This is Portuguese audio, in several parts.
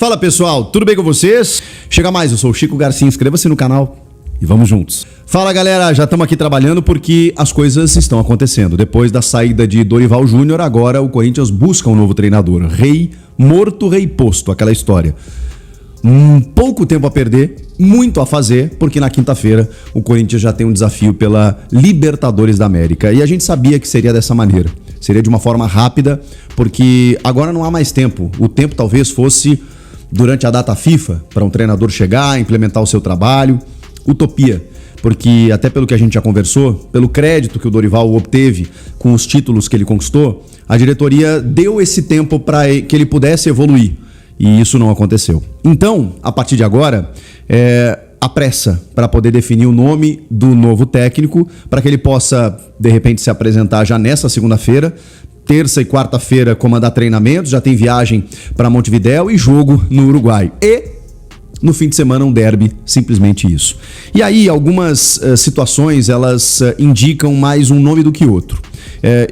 Fala pessoal, tudo bem com vocês? Chega mais, eu sou o Chico Garcia, inscreva-se no canal e vamos juntos. Fala galera, já estamos aqui trabalhando porque as coisas estão acontecendo. Depois da saída de Dorival Júnior, agora o Corinthians busca um novo treinador. Rei morto, rei posto, aquela história. Pouco tempo a perder, muito a fazer, porque na quinta-feira o Corinthians já tem um desafio pela Libertadores da América. E a gente sabia que seria dessa maneira. Seria de uma forma rápida, porque agora não há mais tempo. O tempo talvez fosse durante a data FIFA, para um treinador chegar, implementar o seu trabalho. Utopia, porque até pelo que a gente já conversou, pelo crédito que o Dorival obteve com os títulos que ele conquistou, a diretoria deu esse tempo para que ele pudesse evoluir. E isso não aconteceu. Então, a partir de agora, a pressa para poder definir o nome do novo técnico, para que ele possa, de repente, se apresentar já nessa segunda-feira, terça e quarta-feira comandar treinamentos, já tem viagem para Montevidéu e jogo no Uruguai. E no fim de semana um derby, simplesmente isso. E aí algumas situações, elas indicam mais um nome do que outro.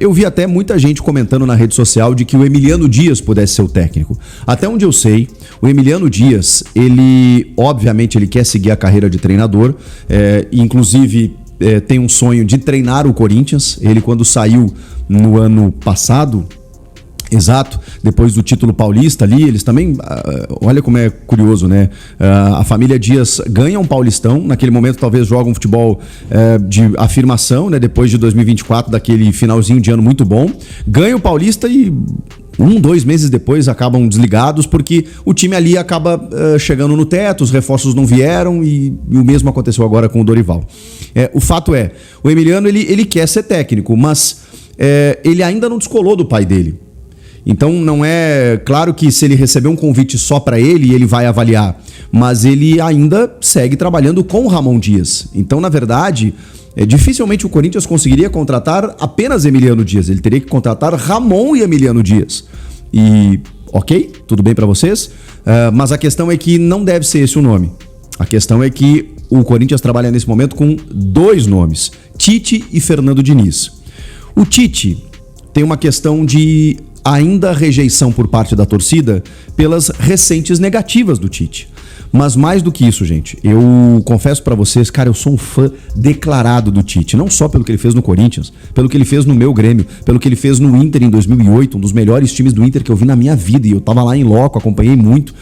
Eu vi até muita gente comentando na rede social de que o Emiliano Dias pudesse ser o técnico. Até onde eu sei, o Emiliano Dias, ele, obviamente, ele quer seguir a carreira de treinador, inclusive tem um sonho de treinar o Corinthians. Ele, quando saiu no ano passado, exato, depois do título paulista ali, eles também, olha como é curioso, né? A família Dias ganha um paulistão, naquele momento talvez joga um futebol de afirmação, né? Depois de 2024, daquele finalzinho de ano muito bom, ganha o paulista e 2 meses depois acabam desligados, porque o time ali acaba chegando no teto, os reforços não vieram e o mesmo aconteceu agora com o Dorival. O fato é, o Emiliano ele quer ser técnico, mas ele ainda não descolou do pai dele. Então não é claro que se ele receber um convite só para ele vai avaliar, mas ele ainda segue trabalhando com o Ramon Dias. Então, na verdade, dificilmente o Corinthians conseguiria contratar apenas Emiliano Dias. Ele teria que contratar Ramon e Emiliano Dias. E ok, tudo bem para vocês? Mas a questão é que não deve ser esse o nome. A questão é que o Corinthians trabalha nesse momento com 2 nomes, Tite e Fernando Diniz. O Tite tem uma questão de ainda rejeição por parte da torcida pelas recentes negativas do Tite. Mas mais do que isso, gente, eu confesso pra vocês, cara, eu sou um fã declarado do Tite, não só pelo que ele fez no Corinthians, pelo que ele fez no meu Grêmio, pelo que ele fez no Inter em 2008, um dos melhores times do Inter que eu vi na minha vida, e eu tava lá em loco, acompanhei muito.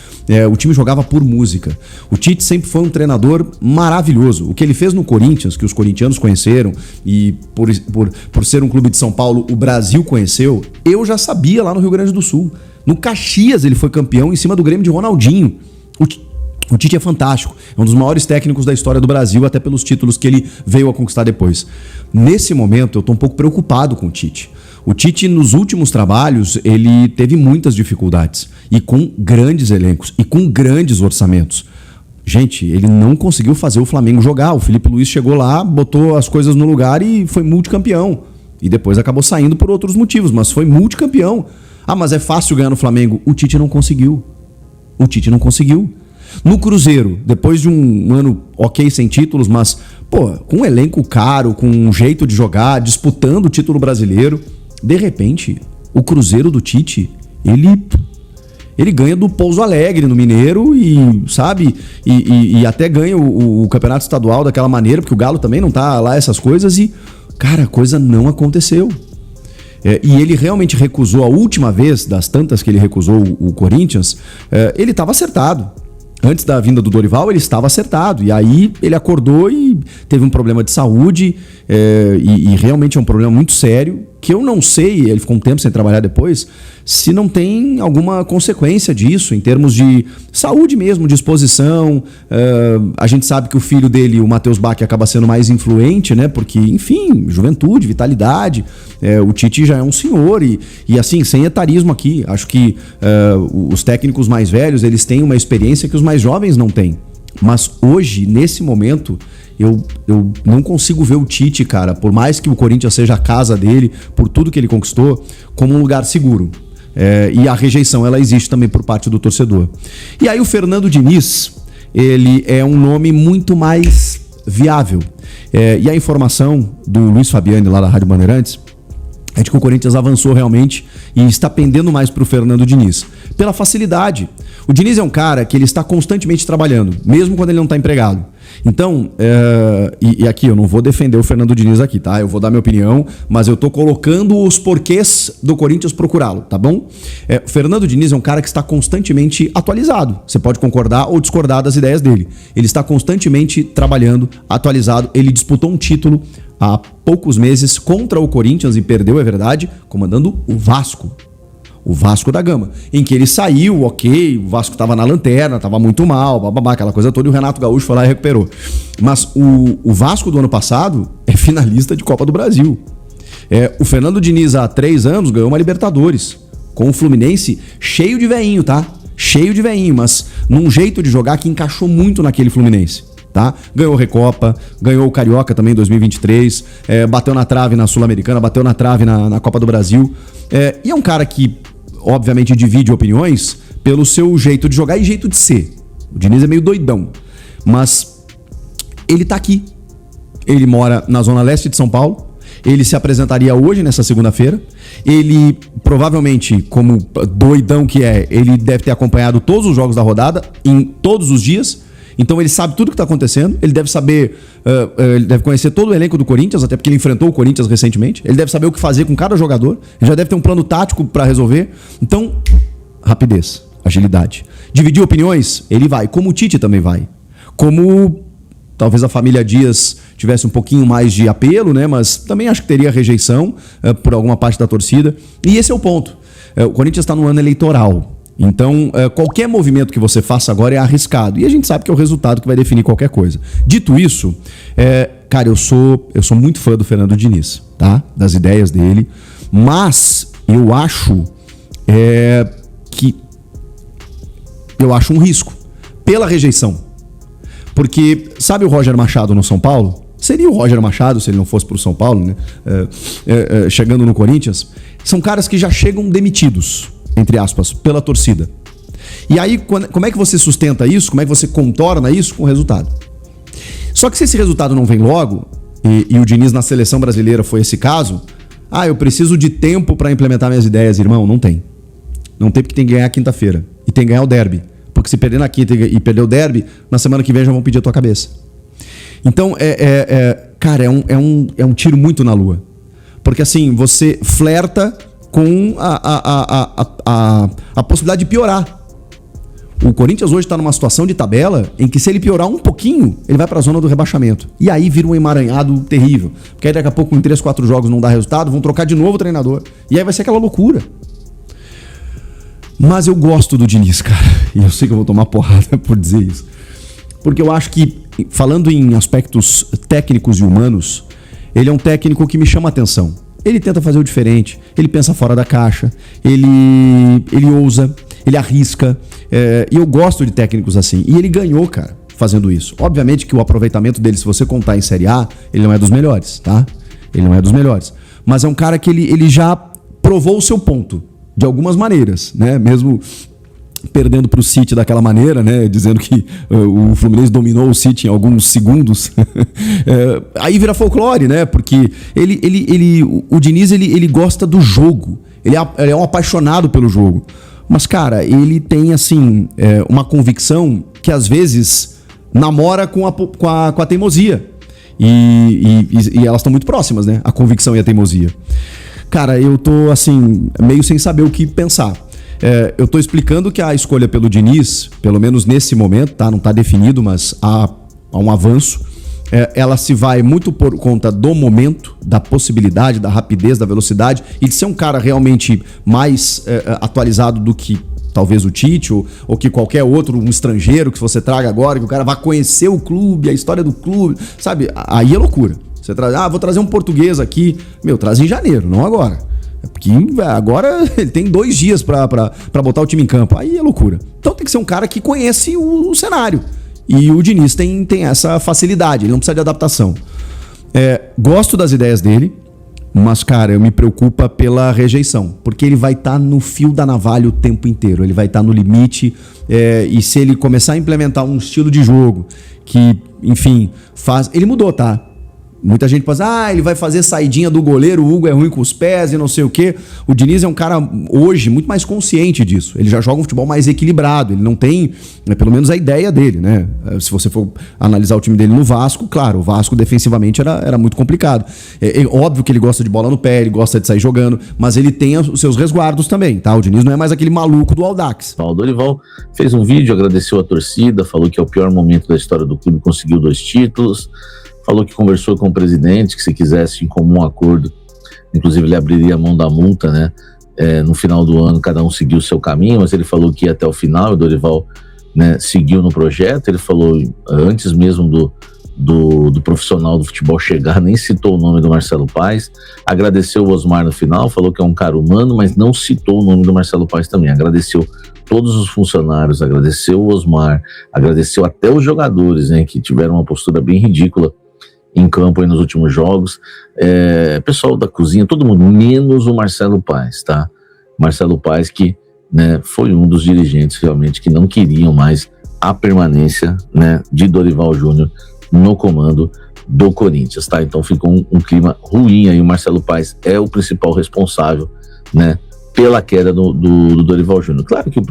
O time jogava por música. O Tite sempre foi um treinador maravilhoso. O que ele fez no Corinthians, que os corintianos conheceram, e por ser um clube de São Paulo, o Brasil conheceu, eu já sabia lá no Rio Grande do Sul. No Caxias ele foi campeão em cima do Grêmio de Ronaldinho. O Tite é fantástico, é um dos maiores técnicos da história do Brasil, até pelos títulos que ele veio a conquistar depois. Nesse momento, eu estou um pouco preocupado com o Tite. O Tite, nos últimos trabalhos, ele teve muitas dificuldades, e com grandes elencos, e com grandes orçamentos. Gente, ele não conseguiu fazer o Flamengo jogar. O Felipe Luiz chegou lá, botou as coisas no lugar e foi multicampeão. E depois acabou saindo por outros motivos, mas foi multicampeão. Ah, mas é fácil ganhar no Flamengo. O Tite não conseguiu. O Tite não conseguiu. No Cruzeiro, depois de um ano ok sem títulos, mas com um elenco caro, com um jeito de jogar, disputando o título brasileiro, de repente, o Cruzeiro do Tite, ele ganha do Pouso Alegre no Mineiro e, sabe, e até ganha o campeonato estadual daquela maneira, porque o Galo também não tá lá, essas coisas, e, cara, a coisa não aconteceu. E ele realmente recusou a última vez, das tantas que ele recusou o Corinthians, ele estava acertado. Antes da vinda do Dorival, ele estava acertado. E aí ele acordou e teve um problema de saúde. E realmente é um problema muito sério, que eu não sei, ele ficou um tempo sem trabalhar depois, se não tem alguma consequência disso, em termos de saúde mesmo, de exposição. A gente sabe que o filho dele, o Matheus Bach, acaba sendo mais influente, né? Porque, enfim, juventude, vitalidade. O Tite já é um senhor e assim, sem etarismo aqui. Acho que os técnicos mais velhos, eles têm uma experiência que os mais jovens não têm. Mas hoje, nesse momento, eu não consigo ver o Tite, cara, por mais que o Corinthians seja a casa dele, por tudo que ele conquistou, como um lugar seguro. E a rejeição, ela existe também por parte do torcedor. E aí o Fernando Diniz, ele é um nome muito mais viável. E a informação do Luiz Fabiani, lá da Rádio Bandeirantes, é de que o Corinthians avançou realmente e está pendendo mais para o Fernando Diniz. Pela facilidade. O Diniz é um cara que ele está constantemente trabalhando, mesmo quando ele não está empregado. Então, e aqui eu não vou defender o Fernando Diniz aqui, tá? Eu vou dar minha opinião, mas eu tô colocando os porquês do Corinthians procurá-lo, tá bom? O Fernando Diniz é um cara que está constantemente atualizado. Você pode concordar ou discordar das ideias dele. Ele está constantemente trabalhando, atualizado. Ele disputou um título há poucos meses contra o Corinthians e perdeu, é verdade, comandando o Vasco. O Vasco da Gama, em que ele saiu, ok, o Vasco estava na lanterna, estava muito mal, bababá, aquela coisa toda, e o Renato Gaúcho foi lá e recuperou. Mas o Vasco do ano passado é finalista de Copa do Brasil. O Fernando Diniz, há 3 anos, ganhou uma Libertadores, com o Fluminense cheio de veinho, tá? Cheio de veinho, mas num jeito de jogar que encaixou muito naquele Fluminense. Tá? Ganhou Recopa, ganhou o Carioca também em 2023, bateu na trave na Sul-Americana, bateu na trave na Copa do Brasil. E é um cara que, obviamente, divide opiniões pelo seu jeito de jogar e jeito de ser. O Diniz é meio doidão, mas ele tá aqui. Ele mora na Zona Leste de São Paulo, ele se apresentaria hoje, nessa segunda-feira. Ele, provavelmente, como doidão que é, ele deve ter acompanhado todos os jogos da rodada, em todos os dias. Então ele sabe tudo o que está acontecendo, ele deve saber, ele deve conhecer todo o elenco do Corinthians, até porque ele enfrentou o Corinthians recentemente, ele deve saber o que fazer com cada jogador, ele já deve ter um plano tático para resolver. Então, rapidez, agilidade. Dividir opiniões, ele vai, como o Tite também vai. Como talvez a família Dias tivesse um pouquinho mais de apelo, né? Mas também acho que teria rejeição por alguma parte da torcida. E esse é o ponto. O Corinthians está no ano eleitoral. Então, qualquer movimento que você faça agora é arriscado. E a gente sabe que é o resultado que vai definir qualquer coisa. Dito isso, cara, eu sou muito fã do Fernando Diniz, tá? Das ideias dele. Mas eu acho que eu acho um risco pela rejeição. Porque, sabe o Roger Machado no São Paulo? Seria o Roger Machado se ele não fosse pro São Paulo, né? Chegando no Corinthians. São caras que já chegam demitidos, entre aspas, pela torcida. E aí, como é que você sustenta isso? Como é que você contorna isso? Com o resultado. Só que se esse resultado não vem logo, e o Diniz na seleção brasileira foi esse caso, eu preciso de tempo para implementar minhas ideias, irmão. Não tem. Não tem, porque tem que ganhar quinta-feira. E tem que ganhar o derby. Porque se perder na quinta e perder o derby, na semana que vem já vão pedir a tua cabeça. Então, cara, é um tiro muito na lua. Porque assim, você flerta com a possibilidade de piorar. O Corinthians hoje está numa situação de tabela em que, se ele piorar um pouquinho, ele vai para a zona do rebaixamento. E aí vira um emaranhado terrível. Porque aí daqui a pouco, em 3, 4 jogos não dá resultado, vão trocar de novo o treinador. E aí vai ser aquela loucura. Mas eu gosto do Diniz, cara. E eu sei que eu vou tomar porrada por dizer isso. Porque eu acho que, falando em aspectos técnicos e humanos, ele é um técnico que me chama a atenção. Ele tenta fazer o diferente, ele pensa fora da caixa, ele ousa, ele arrisca. E eu gosto de técnicos assim. E ele ganhou, cara, fazendo isso. Obviamente que o aproveitamento dele, se você contar em Série A, ele não é dos melhores, tá? Ele não é dos melhores. Mas é um cara que ele já provou o seu ponto, de algumas maneiras, né? Mesmo perdendo para o City daquela maneira, né? Dizendo que o Fluminense dominou o City em alguns segundos. Aí vira folclore, né? Porque o Diniz, ele gosta do jogo. Ele é um apaixonado pelo jogo. Mas, cara, ele tem, assim, uma convicção que, às vezes, namora com a teimosia. E elas estão muito próximas, né? A convicção e a teimosia. Cara, eu tô, assim, meio sem saber o que pensar. Eu tô explicando que a escolha pelo Diniz, pelo menos nesse momento, tá? Não tá definido, mas há um avanço. Ela se vai muito por conta do momento, da possibilidade, da rapidez, da velocidade e de ser um cara realmente mais atualizado do que talvez o Tite ou que qualquer outro, um estrangeiro que você traga agora, que o cara vai conhecer o clube, a história do clube, sabe? Aí é loucura. Você traz, vou trazer um português aqui. Traz em janeiro, não agora. Porque agora ele tem 2 dias pra botar o time em campo. Aí é loucura. Então tem que ser um cara que conhece o cenário. E o Diniz tem essa facilidade, ele não precisa de adaptação. Gosto das ideias dele, mas, cara, me preocupa pela rejeição. Porque ele vai estar no fio da navalha o tempo inteiro. Ele vai estar no limite. E se ele começar a implementar um estilo de jogo que, enfim, ele mudou, tá? Muita gente pensa, ele vai fazer saidinha do goleiro, o Hugo é ruim com os pés e não sei o quê. O Diniz é um cara, hoje, muito mais consciente disso. Ele já joga um futebol mais equilibrado, ele não tem, pelo menos a ideia dele, né? Se você for analisar o time dele no Vasco, claro, o Vasco defensivamente era muito complicado. É óbvio que ele gosta de bola no pé, ele gosta de sair jogando, mas ele tem os seus resguardos também, tá? O Diniz não é mais aquele maluco do Audax. O Dorival fez um vídeo, agradeceu a torcida, falou que é o pior momento da história do clube, conseguiu 2 títulos, falou que conversou com o presidente, que se quisesse em comum acordo, inclusive ele abriria a mão da multa, né? No final do ano cada um seguiu o seu caminho, mas ele falou que ia até o final, o Dorival, né, seguiu no projeto. Ele falou, antes mesmo do profissional do futebol chegar, nem citou o nome do Marcelo Paes, agradeceu o Osmar no final, falou que é um cara humano, mas não citou o nome do Marcelo Paes também, agradeceu todos os funcionários, agradeceu o Osmar, agradeceu até os jogadores, né, que tiveram uma postura bem ridícula em campo aí nos últimos jogos, pessoal da cozinha, todo mundo, menos o Marcelo Paes, tá? Marcelo Paes que, né, foi um dos dirigentes realmente que não queriam mais a permanência, né, de Dorival Júnior no comando do Corinthians, tá? Então ficou um clima ruim aí, o Marcelo Paes é o principal responsável, né, pela queda do Dorival Júnior. Claro que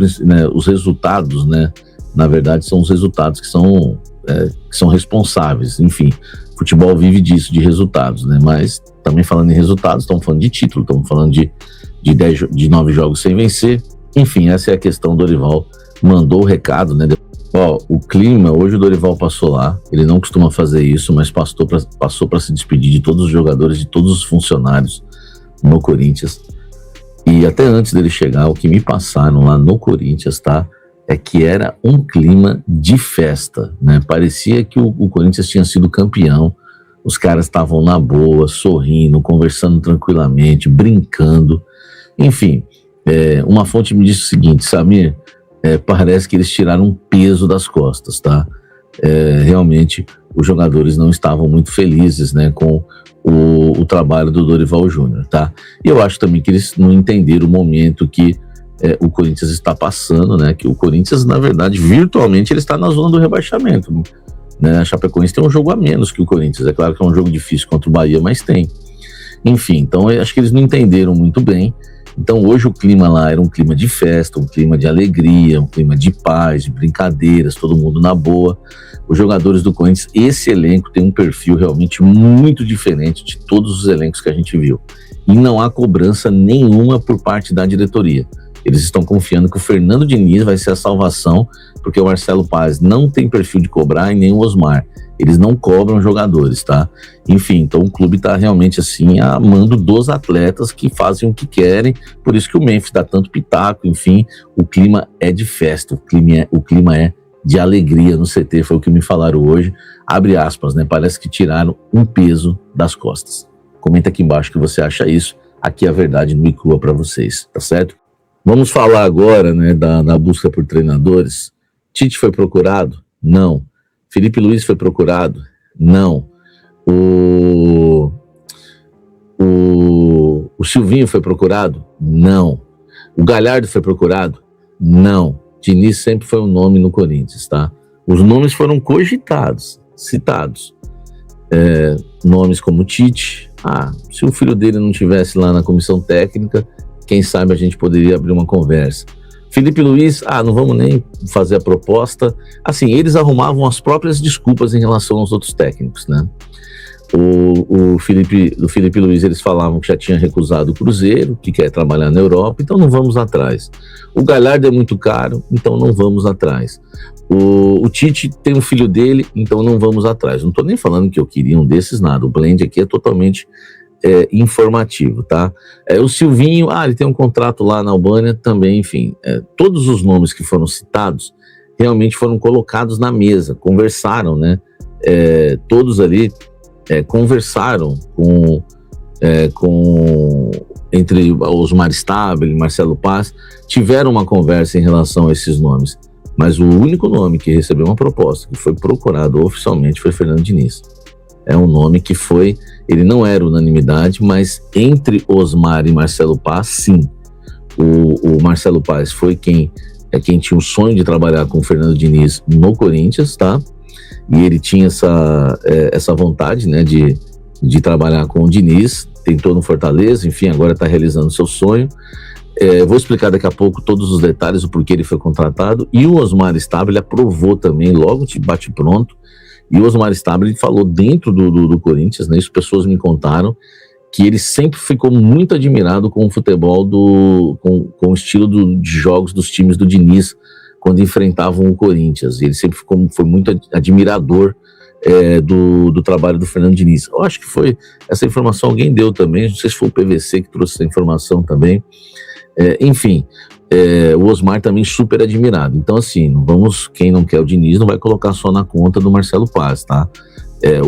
os resultados, né, na verdade são os resultados que são responsáveis, enfim, futebol vive disso, de resultados, né? Mas também falando em resultados, estamos falando de título, estamos falando de 9 jogos sem vencer. Enfim, essa é a questão. Dorival mandou o recado, né? O clima, hoje o Dorival passou lá, ele não costuma fazer isso, mas passou para se despedir de todos os jogadores, de todos os funcionários no Corinthians. E até antes dele chegar, o que me passaram lá no Corinthians, tá? É que era um clima de festa, né? Parecia que o Corinthians tinha sido campeão, os caras estavam na boa, sorrindo, conversando tranquilamente, brincando, enfim. Uma fonte me disse o seguinte: Samir, parece que eles tiraram um peso das costas, tá? Realmente os jogadores não estavam muito felizes, né, com o trabalho do Dorival Júnior, tá? E eu acho também que eles não entenderam o momento que o Corinthians está passando, né? Que o Corinthians, na verdade, virtualmente ele está na zona do rebaixamento, né? A Chapecoense tem um jogo a menos que o Corinthians. É claro que é um jogo difícil contra o Bahia, mas tem. Enfim, então eu acho que eles não entenderam muito bem. Então hoje o clima lá era um clima de festa, um clima de alegria, um clima de paz, de brincadeiras, todo mundo na boa. Os jogadores do Corinthians, esse elenco tem um perfil realmente muito diferente de todos os elencos que a gente viu. E não há cobrança nenhuma por parte da diretoria. Eles estão confiando que o Fernando Diniz vai ser a salvação, porque o Marcelo Paes não tem perfil de cobrar e nem o Osmar. Eles não cobram jogadores, tá? Enfim, então o clube tá realmente assim, a mando dos atletas que fazem o que querem, por isso que o Memphis dá tanto pitaco, enfim, o clima é de festa, o clima é de alegria no CT, foi o que me falaram hoje, abre aspas, né? Parece que tiraram um peso das costas. Comenta aqui embaixo o que você acha isso, aqui a verdade nua e crua pra vocês, tá certo? Vamos falar agora, né, da busca por treinadores. Tite foi procurado? Não. Felipe Luiz foi procurado? Não. O Silvinho foi procurado? Não. O Galhardo foi procurado? Não. Diniz sempre foi um nome no Corinthians, tá? Os nomes foram cogitados, citados. Nomes como Tite. Se o filho dele não estivesse lá na comissão técnica, quem sabe a gente poderia abrir uma conversa. Felipe Luiz, não vamos nem fazer a proposta. Assim, eles arrumavam as próprias desculpas em relação aos outros técnicos, né? O Felipe Luiz, eles falavam que já tinha recusado o Cruzeiro, que quer trabalhar na Europa, então não vamos atrás. O Galhardo é muito caro, então não vamos atrás. O Tite tem um filho dele, então não vamos atrás. Não estou nem falando que eu queria um desses, nada. O blend aqui é totalmente informativo, tá? O Silvinho, ele tem um contrato lá na Albânia também, enfim. Todos os nomes que foram citados realmente foram colocados na mesa, conversaram, né? Todos ali conversaram entre Osmar Stabile, Marcelo Paes, tiveram uma conversa em relação a esses nomes, mas o único nome que recebeu uma proposta, que foi procurado oficialmente, foi Fernando Diniz. É um nome que ele não era unanimidade, mas entre Osmar e Marcelo Paes, sim. O Marcelo Paes foi quem tinha o sonho de trabalhar com o Fernando Diniz no Corinthians, tá? E ele tinha essa vontade, né, de de trabalhar com o Diniz, tentou no Fortaleza, enfim, agora está realizando seu sonho. Vou explicar daqui a pouco todos os detalhes, o porquê ele foi contratado, e o Osmar Stabile aprovou também, logo de bate pronto, e o Osmar Stabile falou dentro do Corinthians, né, isso pessoas me contaram, que ele sempre ficou muito admirado com o futebol, com o estilo de jogos dos times do Diniz, quando enfrentavam o Corinthians. Ele sempre foi muito admirador do trabalho do Fernando Diniz. Eu acho que foi essa informação, alguém deu também, não sei se foi o PVC que trouxe essa informação também. Enfim, o Osmar também super admirado. Então, assim, quem não quer o Diniz não vai colocar só na conta do Marcelo Paz, tá?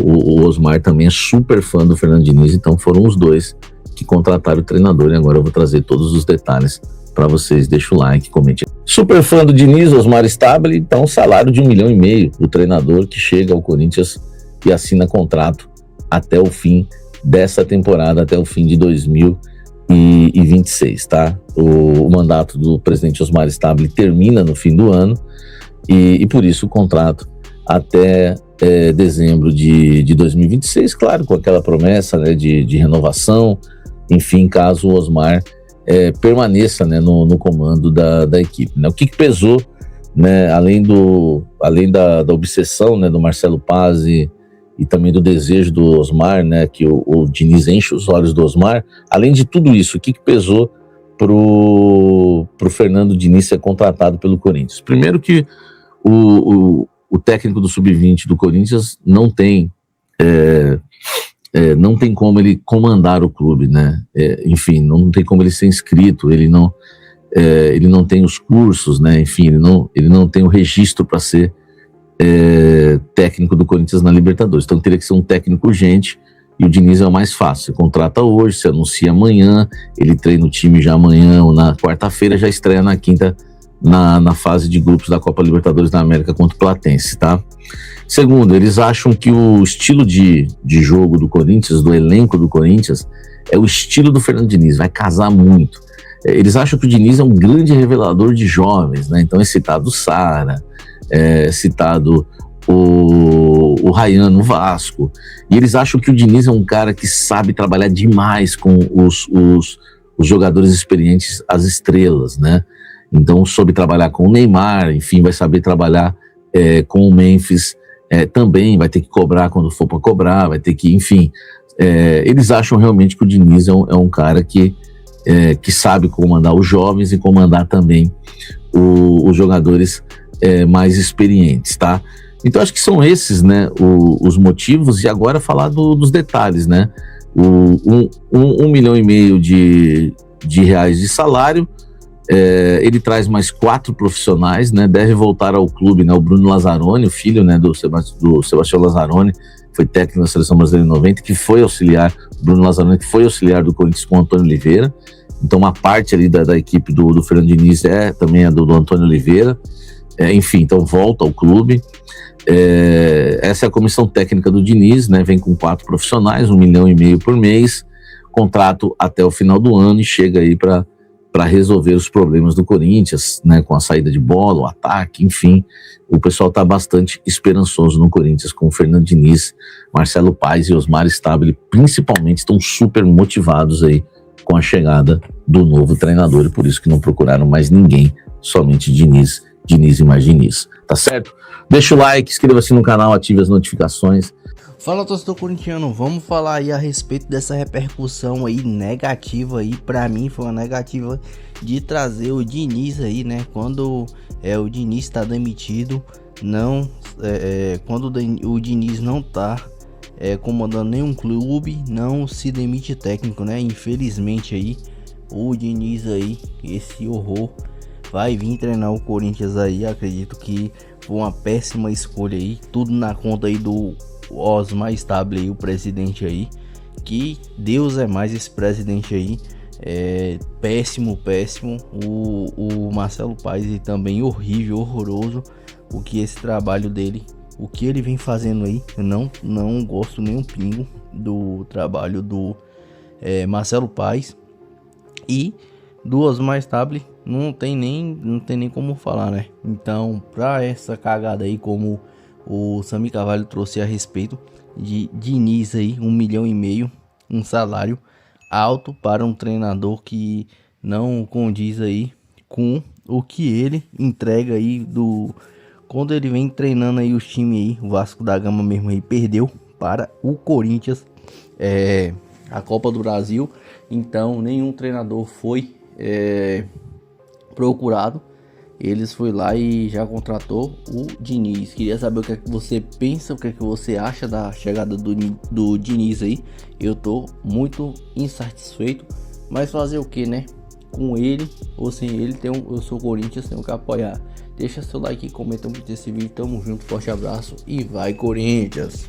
O Osmar também é super fã do Fernando Diniz, então foram os dois que contrataram o treinador, e agora eu vou trazer todos os detalhes para vocês. Deixa o like, comente. Super fã do Diniz, Osmar Stabile, então salário de 1,5 milhão, o treinador que chega ao Corinthians e assina contrato até o fim dessa temporada, até o fim de 2026, tá? O mandato do presidente Osmar Stabile termina no fim do ano e por isso o contrato até dezembro de 2026, claro, com aquela promessa, né, de renovação, enfim, caso o Osmar permaneça, né, no comando da equipe, né? O que pesou, né, além da obsessão, né, do Marcelo Paz e também do desejo do Osmar, né, que o Diniz enche os olhos do Osmar, além de tudo isso, o que pesou pro Fernando Diniz ser contratado pelo Corinthians? Primeiro que o técnico do Sub-20 do Corinthians não tem como ele comandar o clube, né? Enfim, não tem como ele ser inscrito, ele não tem os cursos, né? Enfim, ele não tem o registro para ser técnico do Corinthians na Libertadores. Então teria que ser um técnico urgente, e o Diniz é o mais fácil. Você contrata hoje, você anuncia amanhã, ele treina o time já amanhã ou na quarta-feira, já estreia na quinta na fase de grupos da Copa Libertadores da América contra o Platense, tá? Segundo, eles acham que o estilo de jogo do Corinthians, do elenco do Corinthians, é o estilo do Fernando Diniz, vai casar muito. Eles acham que o Diniz é um grande revelador de jovens, né? Então é citado o Sara, citado o Ryan no Vasco, e eles acham que o Diniz é um cara que sabe trabalhar demais com os jogadores experientes, as estrelas, né? Então soube trabalhar com o Neymar, enfim, vai saber trabalhar com o Memphis, também vai ter que cobrar quando for para cobrar, vai ter que, enfim, eles acham realmente que o Diniz é um cara que sabe comandar os jovens e comandar também os jogadores mais experientes, tá? Então acho que são esses, né, os motivos, e agora falar dos detalhes, né? 1,5 milhão de reais de salário, ele traz mais 4 profissionais, né? Deve voltar ao clube, né? O Bruno Lazzaroni, o filho, né, do Sebastião Lazzaroni, foi técnico da Seleção Brasileira em 90, que foi auxiliar, Bruno Lazzaroni, que foi auxiliar do Corinthians com o Antônio Oliveira. Então uma parte ali da equipe do Fernando Diniz também é do Antônio Oliveira. Enfim, então volta ao clube. Essa é a comissão técnica do Diniz, né? Vem com 4 profissionais, 1,5 milhão por mês, contrato até o final do ano, e chega aí para resolver os problemas do Corinthians, né? Com a saída de bola, o ataque, enfim. O pessoal está bastante esperançoso no Corinthians com o Fernando Diniz, Marcelo Paz e Osmar Stabile, principalmente, estão super motivados aí com a chegada do novo treinador, e por isso que não procuraram mais ninguém, somente Diniz e mais Diniz, tá certo? Deixa o like, inscreva-se no canal, ative as notificações. Fala, torcedor corintiano, vamos falar aí a respeito dessa repercussão aí negativa aí, pra mim foi uma negativa de trazer o Diniz aí, né? Quando o Diniz tá demitido, quando o Diniz não tá comandando nenhum clube, não se demite técnico, né? Infelizmente aí, o Diniz aí, esse horror, vai vir treinar o Corinthians aí. Acredito que foi uma péssima escolha aí, tudo na conta aí do Osmar Stabile aí, o presidente aí, que Deus é mais esse presidente aí, péssimo, o Marcelo Paz e também horrível, horroroso, o que esse trabalho dele, o que ele vem fazendo aí, eu não gosto nem um pingo do trabalho do Marcelo Paz e do Osmar Stabile, não tem nem como falar, né? Então, pra essa cagada aí, como o Sami Carvalho trouxe a respeito, de Diniz aí, 1,5 milhão, um salário alto para um treinador que não condiz aí com o que ele entrega aí quando ele vem treinando aí os times aí. O Vasco da Gama mesmo aí perdeu para o Corinthians a Copa do Brasil, então nenhum treinador foi procurado. Eles foi lá e já contratou o Diniz. Queria saber o que é que você pensa, o que é que você acha da chegada do Diniz aí. Eu tô muito insatisfeito, mas fazer o que, né? Com ele ou sem ele, eu sou Corinthians, tenho que apoiar. Deixa seu like e comenta muito esse vídeo. Tamo junto, forte abraço e vai Corinthians!